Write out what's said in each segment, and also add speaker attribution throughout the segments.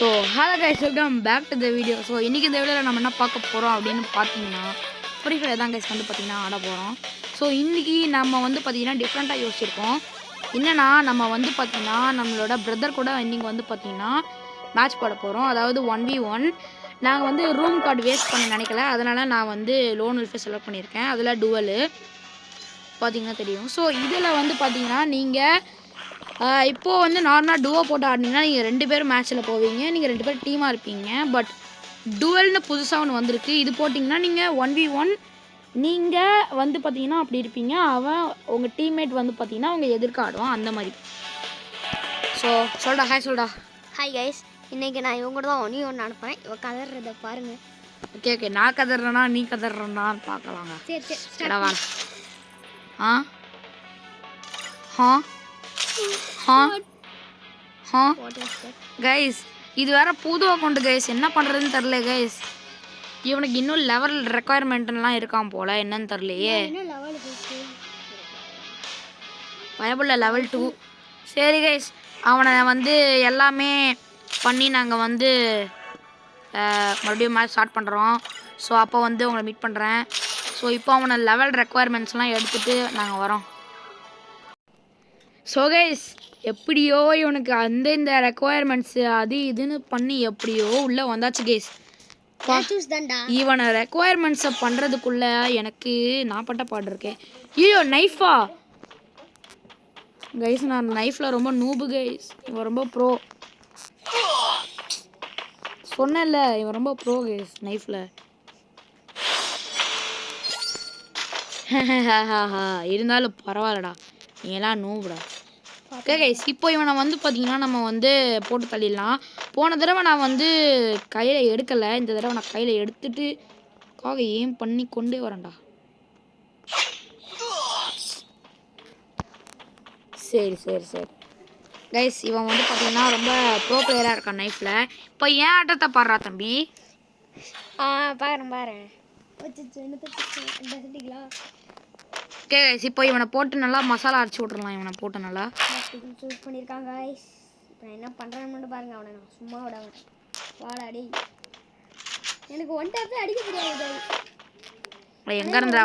Speaker 1: So hello guys, welcome back to the video. So இன்றைக்கி இந்த வீடியோவில் நம்ம என்ன பார்க்க போகிறோம் அப்படின்னு பார்த்தீங்கன்னா, ஃப்ரீ ஃபயர் தான் கைஸ் வந்து பார்த்திங்கன்னா ஆட போகிறோம். ஸோ இன்றைக்கி நம்ம வந்து பார்த்திங்கன்னா டிஃப்ரெண்ட்டாக யோசிச்சிருக்கோம். என்னென்னா நம்ம வந்து பார்த்திங்கன்னா நம்மளோட பிரதர் கூட இன்றைக்கி வந்து பார்த்திங்கன்னா மேட்ச் போட போகிறோம். அதாவது 1v1. நாங்கள் வந்து ரூம் கார்டு வேஸ்ட் பண்ண நினைக்கல, அதனால் நான் வந்து லோன் வெல்ஃபேர் செலக்ட் பண்ணியிருக்கேன். அதில் டுவெலு பார்த்திங்கன்னா தெரியும். ஸோ இதில் வந்து பார்த்திங்கன்னா நீங்கள் இப்போது வந்து நார்மலாக டுவோ போட்டு ஆடினீங்கன்னா நீங்கள் 2 பேரும் மேட்ச்சில் போவீங்க, நீங்கள் 2 பேரும் டீமாக இருப்பீங்க. பட் டுவெல்னு புதுசாக ஒன்று வந்திருக்கு. இது போட்டிங்கன்னா நீங்கள் 1v1 நீங்கள் வந்து பார்த்தீங்கன்னா அப்படி இருப்பீங்க, அவன் உங்கள் டீம்மேட் வந்து பார்த்தீங்கன்னா அவங்க எதிர்க்க ஆடுவான் அந்த மாதிரி. ஸோ சொல்டா, ஹாய் சொல்டா.
Speaker 2: ஹாய் கைஸ், இன்றைக்கி நான் இவங்க கூட தான் ஒன்று அனுப்புகிறேன். இவன் கதறதை பாருங்கள்.
Speaker 1: ஓகே ஓகே, நான் கதறேன்னா நீ கதறேன்னான்னு பார்க்கலாங்க.
Speaker 2: சரி சரி
Speaker 1: ஸ்டடவா. ஆ ஹா ஹா ஹா கைஸ், இது வேறு புது அக்கௌண்ட்டு கைஸ், என்ன பண்ணுறதுன்னு தெரில கைஸ். இவனுக்கு இன்னும் லெவல் ரெக்குயர்மெண்ட்லாம் இருக்கான் போல், என்னன்னு தெரிலையே. பயபுள்ள லெவல் 2. சரி கைஸ், அவனை வந்து எல்லாமே பண்ணி நாங்கள் வந்து மறுபடியும் மேட்ச் ஸ்டார்ட் பண்ணுறோம். ஸோ அப்போ வந்து உங்களை மீட் பண்ணுறேன். ஸோ இப்போ அவனை லெவல் ரெக்குயர்மெண்ட்ஸ்லாம் எடுத்துகிட்டு நாங்கள் வரோம். ஸோ கைஸ், எப்படியோ இவனுக்கு இந்த ரெக்குயர்மெண்ட்ஸு அது இதுன்னு பண்ணி எப்படியோ உள்ளே வந்தாச்சு கைஸ். இவனை ரெக்குயர்மெண்ட்ஸை பண்ணுறதுக்குள்ளே எனக்கு நான் பட்ட பாடு இருக்கேன். ஐயோ நைஃபா கைஸ், நான் நைஃப்பில் ரொம்ப நூபு கைஸ். இவன் ரொம்ப ப்ரோ, சொன்னேன்ல இவன் ரொம்ப ப்ரோ கைஸ் நைஃப்பில். இருந்தாலும் பரவாயில்லடா, நீங்களாம் நூபுடா. ஓகே கைஸ், இப்போ இவனை வந்து பார்த்தீங்கன்னா நம்ம வந்து போட்டு தள்ளிடலாம். போன தடவை நான் வந்து கையில் எடுக்கலை, இந்த தடவை நான் கையில் எடுத்துட்டு ஏம் பண்ணி கொண்டே வரேன்டா. சரி சரி சரி கைஸ், இவன் வந்து பார்த்தீங்கன்னா ரொம்ப ப்ரோ பிளேயராக இருக்கான் நைஃப்பில். இப்போ ஏன் ஆட்டத்தை பாடுறா தம்பி?
Speaker 2: பாரு
Speaker 1: ஓகே கைஸ், இப்போ இவனை போட்டு நல்லா மசாலா அரைச்சி விட்றலாம். இவனை போட்டு நல்லா
Speaker 2: சூஸ் பண்ணியிருக்காங்க கைஸ். இப்போ என்ன பண்ணுறான்னு பாருங்க. அவனை நான் சும்மா விடாம வாடாடி. எனக்கு ஒன் டாப்பே அடிக்க தெரியாது.
Speaker 1: எங்கேருந்து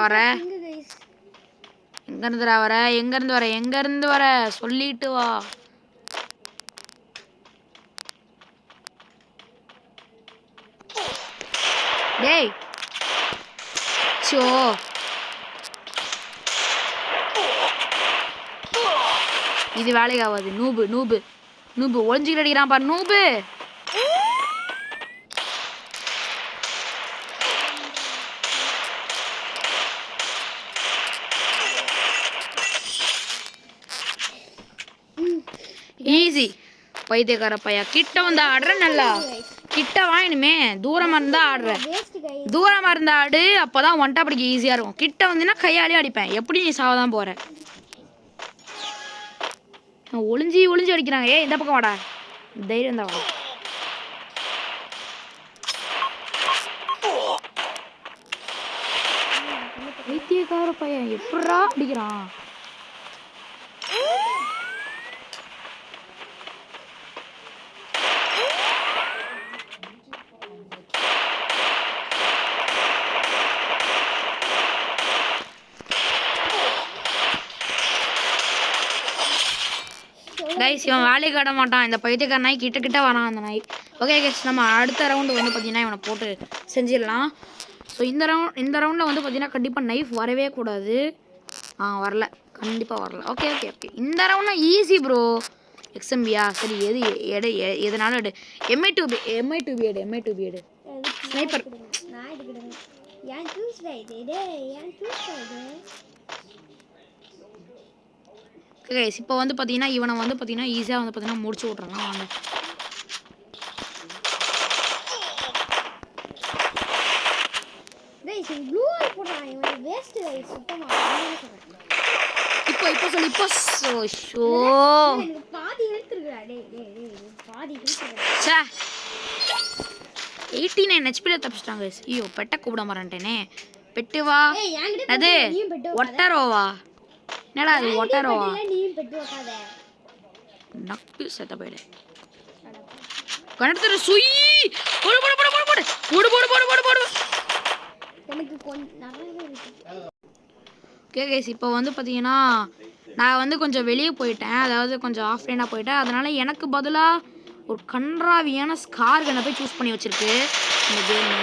Speaker 1: வர எங்கேருந்து வர சொல்லிட்டு வா. டேய் சோ, இது வேலைக்கு ஆகாது. நூபு நூபு நூபு ஒளிஞ்சிக்கிட்டு அடிக்கிறான் பாரு நூபு. ஈஸி பைத்தியக்கார பையா. கிட்ட வந்து ஆடுற, நல்லா கிட்ட வாங்கினுமே. தூரமாக இருந்தால் ஆடுற, தூரமாக இருந்தால் ஆடு, அப்போ தான் ஒன்ட்டா பிடிக்க ஈஸியாக இருக்கும். கிட்ட வந்தீங்கன்னா கையாலே அடிப்பேன். எப்படி நீ சாவதான் போகிற? ஒளிஞ்சி ஒளிஞ்சி அடிக்கிறாங்க. ஏ இந்த பக்கம் வாடா, தைரியம் தான் வாடா. பைத்தியக்கார பையன் எப்படா அடிக்கிறான்? கைஸ், இவன் வேலைக்கு ஆட மாட்டான். இந்த பைத்தியக்கார நாய் கிட்ட கிட்ட வரான் அந்த நாய். ஓகே கைஸ், நம்ம அடுத்த ரவுண்டு வந்து பார்த்தீங்கன்னா இவனை போட்டு செஞ்சிடலாம். ஸோ இந்த ரவுண்டில் வந்து பார்த்தீங்கன்னா கண்டிப்பாக நைஃப் வரவே கூடாது. வரல, கண்டிப்பாக வரல. ஓகே ஓகே ஓகே, இந்த ரவுண்ட்னா ஈஸி ப்ரோ. எக்ஸ்எம்பியா சரி, எதனாலும் எடு. எம்ஐ2பி எடு. ஸ்னைப்பர். கைஸ், இப்போ வந்து பார்த்தீங்கன்னா இவனை வந்து பார்த்தீங்கன்னா ஈஸியாக வந்து பார்த்தீங்கன்னா முடிச்சு விட்றாங்க. வாங்க இப்போ சொல்லு இப்போ. ஷோ 89 ஹெச்பியில் தப்பிச்சிட்டாங்க. ஐயோ பெட்டை கூப்பிட மாட்டேனே. பெட்டு வா. அது ஒட்டரோவா? என்னடா அது ஒட்டரோவா? நக்கு செத்த போயிடு. கணத்துல சுய் போடு போடு போடு போடு போடு போடு போடு போடு போடு.
Speaker 2: எனக்கு கொஞ்சம் நிறையவே இருக்கு.
Speaker 1: ஓகே கைஸ், இப்போ வந்து பார்த்தீங்கன்னா நான் வந்து கொஞ்சம் வெளியே போயிட்டேன், அதாவது கொஞ்சம் ஆஃப்லைனாக போயிட்டேன். அதனால எனக்கு பதிலாக ஒரு கன்றாவியான ஸ்கார் கண்ணை போய் சூஸ் பண்ணி வச்சிருக்கு இந்த கேமு.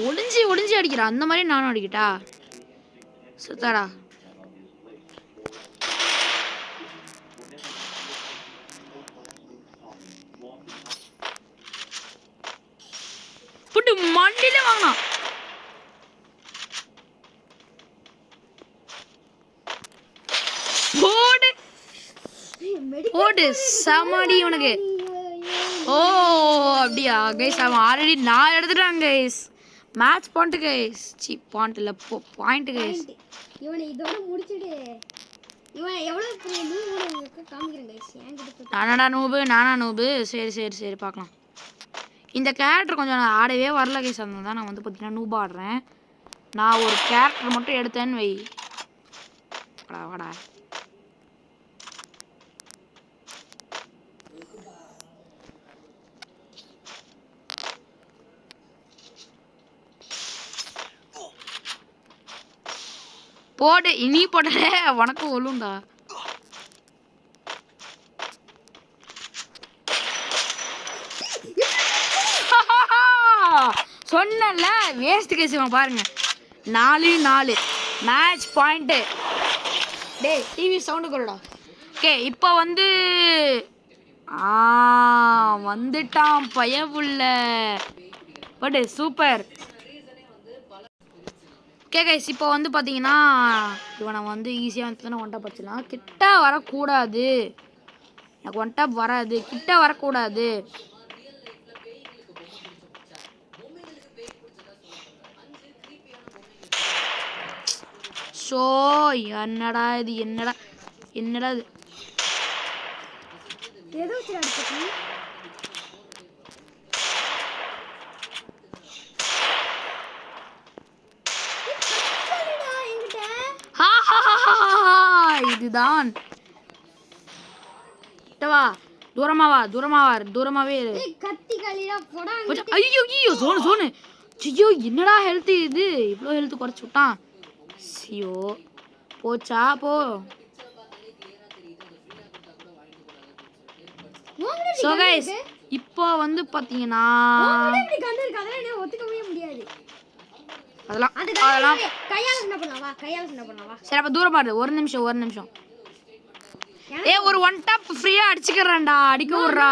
Speaker 1: ஒளிஞ்சி ஒளிஞ்சி அடிக்கிறேன், அந்த மாதிரி நானும் அடிக்கிட்டா சுத்தாடா. புட்டு மண்டியில வாங்கினா போடு போடு சமாடி உனக்கு. ஓ அப்படியா கைஸ், அவன் ஆல்ரெடி நான் எடுத்துட்டான் guys. Match point guys, C point இல்லை பாயிண்ட் கைஸ்.
Speaker 2: இவனை இதோட முடிச்சிடு. இவன் எவ்வளோ காமிக்கிறேன் கைஸ்.
Speaker 1: நானா நூபு. சரி சரி சரி பார்க்கலாம். இந்த கேரக்டர் கொஞ்சம் நான் ஆடவே வரல கைஸ், அதனால தான் நான் வந்து பார்த்தீங்கன்னா நூபா ஆடுறேன். நான் ஒரு கேரக்டர் மட்டும் எடுத்தேன்னு வை. வாடா வாடா. போடு இனி போட்டே வணக்கம் ஒழுண்டா. சொன்னல வேஸ்ட் கேஸ். பாருங்க 4-4 மேட்ச் பாயிண்ட். டேய் டிவி சவுண்டு குறடா. ஓகே இப்போ வந்து வந்துட்டான் பயவுள்ள. But super. ஓகே கைஸ், இப்போ வந்து பார்த்தீங்கன்னா இவனை வந்து ஈஸியாக வந்து ஒன் டாப் அடிச்சிடலாம். கிட்ட வரக்கூடாது, எனக்கு ஒன் டாப் வராது, கிட்ட வரக்கூடாது. ஸோ என்னடா இது, என்னடா என்னடா இது. இதுதான் வா, தூரமாவே இரு. ஐயோ ஐயோ சோனு ஐயோ என்னடா ஹெல்த் இது, இவ்வளோ ஹெல்த் குறைச்சி விட்டான். ஐயோ போச்சா போ. ஸோ கைஸ் இப்போ வந்து பார்த்தீங்கன்னா அதெல்லாம் சரி, அப்போ தூரமா இரு. ஒரு நிமிஷம். ஏ ஒரு ஒன் டாப் ஃப்ரீயா அடிச்சுக்கறேன்டா, அடிக்க விடுறா.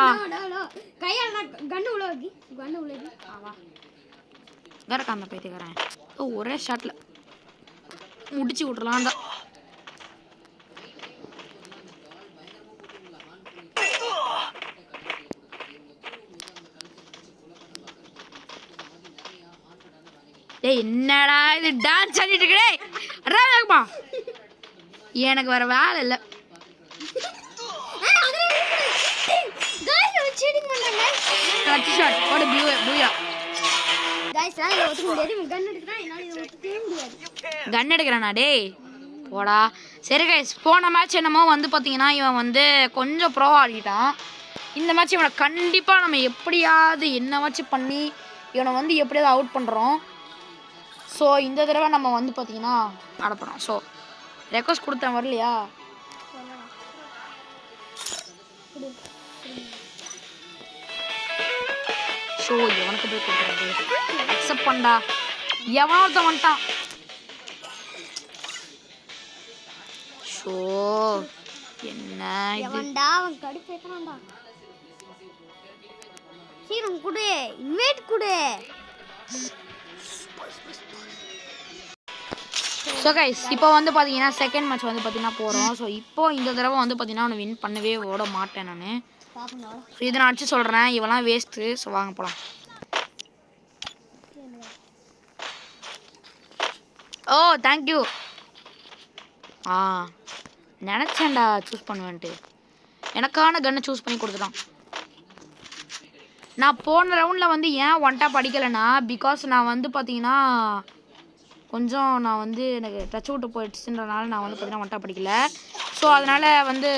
Speaker 1: வேற காந்த போயிட்டுக்கிறேன். ஒரே ஷாட்ல முடிச்சு விட்டுறலாம்டா. ஏய் என்னடா இது டான்ஸ் ஆடிட்டு இருக்கே. அடா எனக்கு வேற வேலை இல்லை. கன் எடுக்கிறானா டேய் போடா. சரி கைஸ், போன மேட்ச் என்னமோ வந்து பார்த்தீங்கன்னா இவன் வந்து கொஞ்சம் ப்ரோவா ஆடிட்டான். இந்த மேட்ச் இவனை கண்டிப்பாக நம்ம எப்படியாவது என்னவாச்சும் பண்ணி இவனை வந்து எப்படியாவது அவுட் பண்ணுறோம். ஸோ இந்த தடவை நம்ம வந்து பார்த்தீங்கன்னா ஆடப்போகிறோம். ஸோ ரெக்வஸ்ட் கொடுத்தேன் வரலையா? ஷோ எவனுக்கு போய் கொடுக்குறது, அக்செப்ட் பண்ணா. எவனோ ஒருத்தன் வந்துட்டான். ஷோ என்ன
Speaker 2: எவன்டா அவன் கடுப்பேத்துறான்டா. சீரம் குடு, இன்வைட் குடு.
Speaker 1: ஸோ கைஸ் இப்போ வந்து பார்த்தீங்கன்னா செகண்ட் மேட்ச் வந்து பார்த்தீங்கன்னா போகிறோம். ஸோ இப்போ இந்த தடவை வந்து பார்த்தீங்கன்னா அவனை வின் பண்ணவே ஓட மாட்டேன் நான். ஸோ இதை நான் அடிச்சு சொல்கிறேன், இவெல்லாம் வேஸ்ட்டு. ஸோ வாங்க போகலாம். ஓ தேங்க்யூ. நினச்சேன்டா சூஸ் பண்ணுவேன்ட்டு, எனக்கான கன்னை சூஸ் பண்ணி கொடுத்துட்டான். நான் போன ரவுண்டில் வந்து ஏன் ஒன் டாப் அடிக்கலைன்னா, பிகாஸ் நான் வந்து பார்த்தீங்கன்னா கொஞ்சம் நான் வந்து எனக்கு டச் விட்டு போயிடுச்சுன்றனால நான் வந்து பார்த்தீங்கன்னா ஒன் டாப் அடிக்கல. ஸோ அதனால் வந்து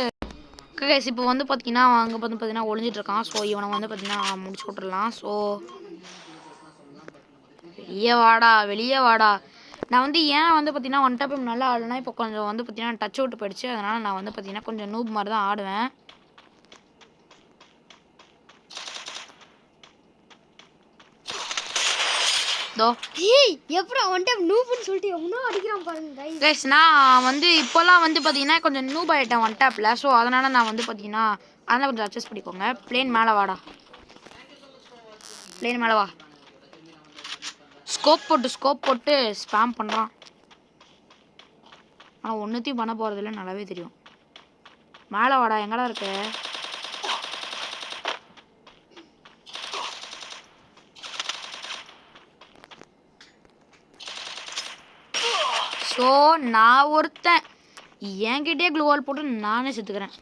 Speaker 1: கைஸ் இப்போ வந்து பார்த்தீங்கன்னா அவன் அங்கே வந்து பார்த்தீங்கன்னா ஒளிஞ்சிட்டு இருக்கான். ஸோ இவனை வந்து பார்த்தீங்கன்னா முடிச்சு விட்றலாம். ஸோ வெளியே வாடா வெளியே வாடா. நான் வந்து ஏன் வந்து பார்த்தீங்கன்னா ஒன் டாப் நல்லா ஆடலைன்னா இப்போ கொஞ்சம் வந்து பார்த்தீங்கன்னா டச் அவுட் போயிடுச்சு. அதனால் நான் வந்து பார்த்தீங்கன்னா கொஞ்சம் நூப் மாதிரி தான் ஆடுவேன்.
Speaker 2: எப்படா ஒன் டைம் நூப்னு சொல்லிட்டு எவ்வளோ அடிக்கிறான் பாருங்க
Speaker 1: கைஸ். நான் வந்து இப்போல்லாம் வந்து பார்த்தீங்கன்னா கொஞ்சம் நூப் ஆகிட்டேன் ஒன் டாப்பில். ஸோ அதனால் நான் வந்து பார்த்தீங்கன்னா அதெல்லாம் கொஞ்சம் அட்ஜஸ்ட் பண்ணிக்கோங்க. பிளேன் மேலே வாடா. பிளேன் மேலே வா. ஸ்கோப் போட்டு ஸ்பாம் பண்ணுறான். ஆனால் ஒன்றுத்தையும் பண்ண போகிறதில்ல நல்லாவே தெரியும். மேலே வாடா. எங்கடா இருக்க? ஸோ நான் ஒருத்தன் என்கிட்டே க்ளூவால் போட்டு நானே செத்துக்கிறேன்.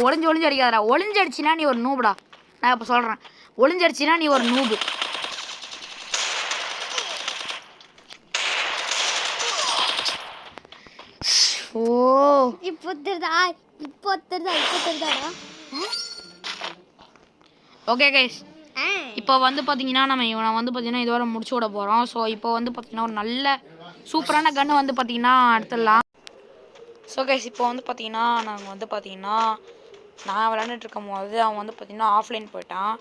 Speaker 1: ஒளிஞ்சு அடிக்காதடா. ஒளிஞ்சு அடிச்சினா நீ ஒரு நூபுடா. நான் இப்போ சொல்கிறேன், ஒளிஞ்சு அடிச்சினா நீ ஒரு நூபு. ஓ
Speaker 2: இப்போ தெரிதாடா.
Speaker 1: ஓகே கைஸ், இப்போ வந்து பார்த்தீங்கன்னா நம்ம இவனை வந்து பார்த்தீங்கன்னா இதோட முடிச்சு விட போகிறோம். ஸோ இப்போ வந்து பார்த்தீங்கன்னா ஒரு நல்ல சூப்பரான கன்று வந்து பார்த்தீங்கன்னா எடுத்துடலாம். ஸோ கைஸ் இப்போ வந்து பார்த்தீங்கன்னா நாங்கள் வந்து பார்த்தீங்கன்னா நான் விளாண்டுட்டு இருக்கும் போது அவன் வந்து பார்த்தீங்கன்னா ஆஃப்லைன் போயிட்டான்.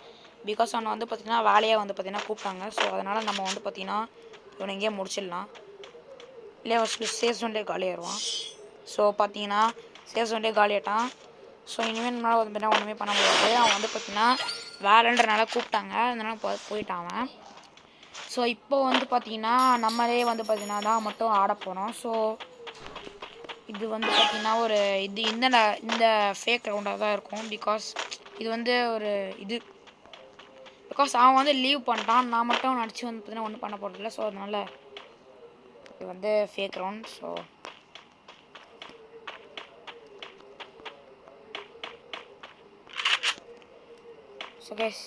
Speaker 1: பிகாஸ் அவனை வந்து பார்த்தீங்கன்னா வேலையாக வந்து பார்த்தீங்கன்னா கூப்பிட்டாங்க. ஸோ அதனால் நம்ம வந்து பார்த்தீங்கன்னா இவனை எங்கேயே முடிச்சிடலாம். இல்லையா சேஃப் ஜோன்லேயே காலியாகிடுவான். ஸோ பார்த்தீங்கன்னா சேஃப் ஜோன்லேயே காலியாட்டான். ஸோ இனிமேல் நம்மளால் வந்து பார்த்தீங்கன்னா ஒன்றுமே பண்ண முடியாது. அவன் வந்து பார்த்தீங்கன்னா வேலைன்றனால கூப்பிட்டாங்க, அதனால் போயிட்டான் அவன். ஸோ இப்போ வந்து பார்த்தீங்கன்னா நம்மளே வந்து பார்த்தீங்கன்னா தான் மட்டும் ஆட போகிறோம். ஸோ இது வந்து பார்த்தீங்கன்னா ஒரு இந்த ஃபேக் ரவுண்டாக தான் இருக்கும். பிகாஸ் இது வந்து ஒரு பிகாஸ் அவன் வந்து லீவ் பண்ணிட்டான். நான் மட்டும் நடிச்சு வந்து பார்த்தீங்கன்னா ஒன்றும் பண்ண போகிறதில்ல. ஸோ அதனால் இது வந்து fake round. So guys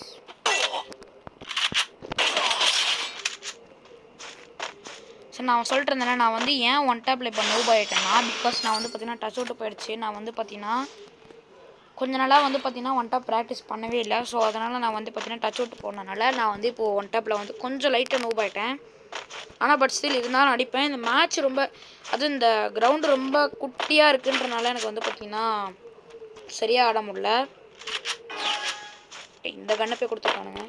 Speaker 1: so நான் சொல்லிட்டு இருந்தேன், நான் வந்து ஏன் ஒன் டாப்பில் இப்போ மூவ் ஆகிட்டேன்னா பிகாஸ் நான் வந்து பார்த்தீங்கன்னா டச் அவுட்டு போயிடுச்சு. நான் வந்து பார்த்தீங்கன்னா கொஞ்ச நாளாக வந்து பார்த்தீங்கன்னா ஒன் டாப் ப்ராக்டிஸ் பண்ணவே இல்லை. ஸோ அதனால் நான் வந்து பார்த்தீங்கன்னா டச் அவுட் போனதுனால நான் வந்து இப்போது ஒன் டாப்பில் வந்து கொஞ்சம் லைட்டாக மூவ் ஆகிட்டேன். ஆனால் பட் ஸ்டில் இருந்தாலும் அடிப்பேன். இந்த மேட்ச் ரொம்ப இந்த கிரவுண்டு ரொம்ப குட்டியாக இருக்குன்றனால எனக்கு வந்து பார்த்தீங்கன்னா சரியாக ஆட முடியல. இந்த கண்ணை போய் கொடுத்துருக்கானுங்க.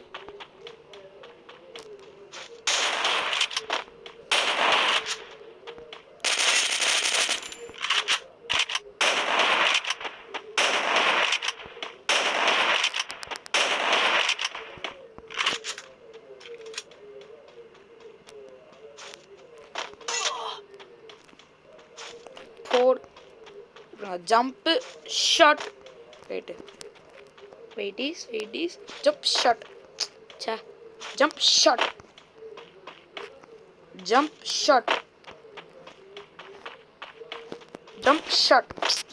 Speaker 1: Jump shot wait is jump shot jump shot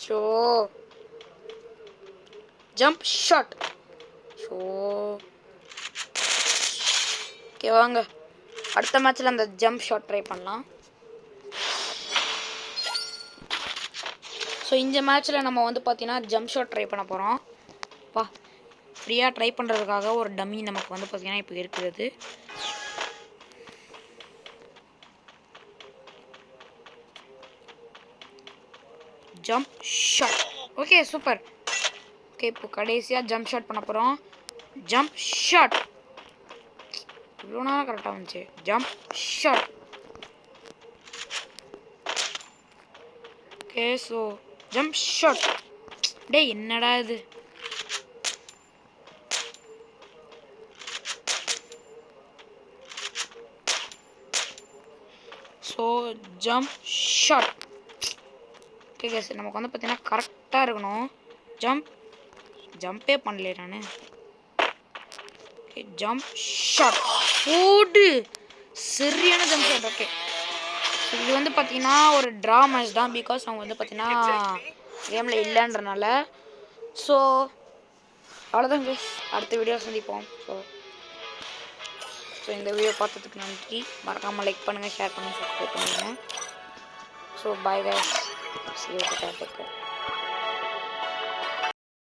Speaker 1: show jump shot show. Okay வாங்க அடுத்த மேட்ச்சில் அந்த ஜம்ப் ஷாட் ட்ரை பண்ணலாம். ஸோ இந்த மேட்ச்சில் நம்ம வந்து பார்த்தீங்கன்னா ஜம்ப் ஷாட் ட்ரை பண்ண போகிறோம். ஃப்ரீயாக ட்ரை பண்ணுறதுக்காக ஒரு டம்மி நமக்கு வந்து பார்த்தீங்கன்னா இப்போ இருக்குது. Jump shot. Okay super. Okay இப்போ கடைசியாக ஜம்ப் ஷாட் பண்ண போகிறோம். Jump shot. இவ்வளோ நேரம் கரெக்டாக வந்துச்சு. Jump shot. Okay so jump shot. டேய் என்னடா இது. So jump shot. Okay case நமக்கு வந்து பார்த்தீங்கன்னா கரெக்டாக இருக்கணும். ஜம்பே பண்ணல நான். ஓகே ஜம்ப் ஷாட் ஓடு. சரியான ஜம்ப் ஷாட். ஓகே இது வந்து பார்த்தீங்கன்னா ஒரு ட்ரா மேட்ச் தான். பிகாஸ் அவங்க வந்து பார்த்தீங்கன்னா கேமில் இல்லைன்றனால. ஸோ அவ்வளோதான் கேஸ், அடுத்த வீடியோ சந்திப்போம். ஸோ ஸோ இந்த வீடியோ பார்த்ததுக்கு நன்றி. மறக்காமல் லைக் பண்ணுங்கள், ஷேர் பண்ணுங்கள், சப்ஸ்கிரைப் பண்ணுங்கள். So bye guys, see you later.